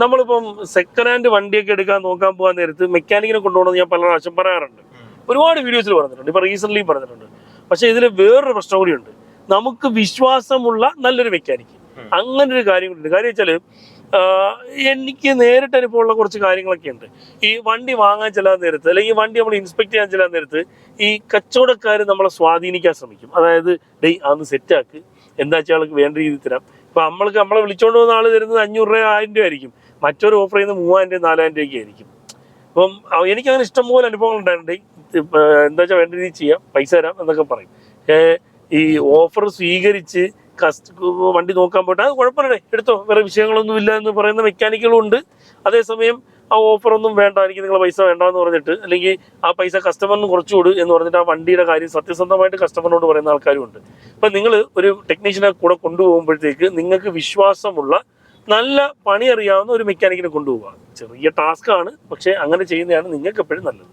നമ്മളിപ്പം second hand വണ്ടിയൊക്കെ എടുക്കാൻ നോക്കാൻ പോകാൻ നേരത്ത് മെക്കാനിക്കിനെ കൊണ്ടുപോകണമെന്ന് ഞാൻ പല പ്രാവശ്യം പറയാറുണ്ട്. ഒരുപാട് വീഡിയോസിൽ പറഞ്ഞിട്ടുണ്ട്, ഇപ്പൊ റീസെന്റ് പറഞ്ഞിട്ടുണ്ട്. പക്ഷെ ഇതിൽ വേറൊരു പ്രശ്നം കൂടിയുണ്ട്. നമുക്ക് വിശ്വാസമുള്ള നല്ലൊരു മെക്കാനിക്ക്, അങ്ങനെ ഒരു കാര്യം കൂടിയുണ്ട്. കാര്യം വെച്ചാൽ എനിക്ക് നേരിട്ട് അനുഭവമുള്ള കുറച്ച് കാര്യങ്ങളൊക്കെ ഉണ്ട്. ഈ വണ്ടി വാങ്ങാൻ ചെല്ലാൻ നേരത്ത്, അല്ലെങ്കിൽ വണ്ടി നമ്മൾ ഇൻസ്പെക്ട് ചെയ്യാൻ ചെല്ലാൻ നേരത്ത് ഈ കച്ചവടക്കാർ നമ്മളെ സ്വാധീനിക്കാൻ ശ്രമിക്കും. അതായത് ഡേയ് അതൊന്ന് സെറ്റാക്ക്, എന്താ വെച്ചാൽ ആൾക്ക് വേണ്ട രീതിയിൽ തരാം. ഇപ്പൊ നമ്മളെ വിളിച്ചോണ്ട് പോകുന്ന ആൾ തരുന്നത് 500 രൂപ 1000 രൂപ ആയിരിക്കും, മറ്റൊരു ഓഫർ ചെയ്യുന്നത് 3000 രൂപ 4000 രൂപയ്ക്ക് ആയിരിക്കും. അപ്പം എനിക്കങ്ങനെ ഇഷ്ടംപോലെ അനുഭവങ്ങൾ ഉണ്ടായിട്ടുണ്ട്. എന്താ വെച്ചാൽ വേണ്ട രീതിയിൽ ചെയ്യാം, പൈസ തരാം എന്നൊക്കെ പറയും. ഈ ഓഫർ സ്വീകരിച്ച് വണ്ടി നോക്കാൻ പോയിട്ട് അത് കുഴപ്പമില്ലേ എടുത്തോ, വേറെ വിഷയങ്ങളൊന്നും ഇല്ല എന്ന് പറയുന്ന മെക്കാനിക്കുകളും ഉണ്ട്. അതേസമയം ആ ഓഫറൊന്നും വേണ്ട, എനിക്ക് നിങ്ങളെ പൈസ വേണ്ടെന്ന് പറഞ്ഞിട്ട്, അല്ലെങ്കിൽ ആ പൈസ കസ്റ്റമറിന് കുറച്ചു കൊടു എന്ന് പറഞ്ഞിട്ട് ആ വണ്ടിയുടെ കാര്യം സത്യസന്ധമായിട്ട് കസ്റ്റമറിനോട് പറയുന്ന ആൾക്കാരും ഉണ്ട്. അപ്പം നിങ്ങൾ ഒരു ടെക്നീഷ്യനെ കൂടെ കൊണ്ടുപോകുമ്പോഴത്തേക്ക് നിങ്ങൾക്ക് വിശ്വാസമുള്ള നല്ല പണി അറിയാവുന്ന ഒരു മെക്കാനിക്കിനെ കൊണ്ടുപോകുക. ചെറിയ ടാസ്ക്കാണ്, പക്ഷേ അങ്ങനെ ചെയ്യുന്നതാണ് നിങ്ങൾക്ക് എപ്പോഴും നല്ലത്.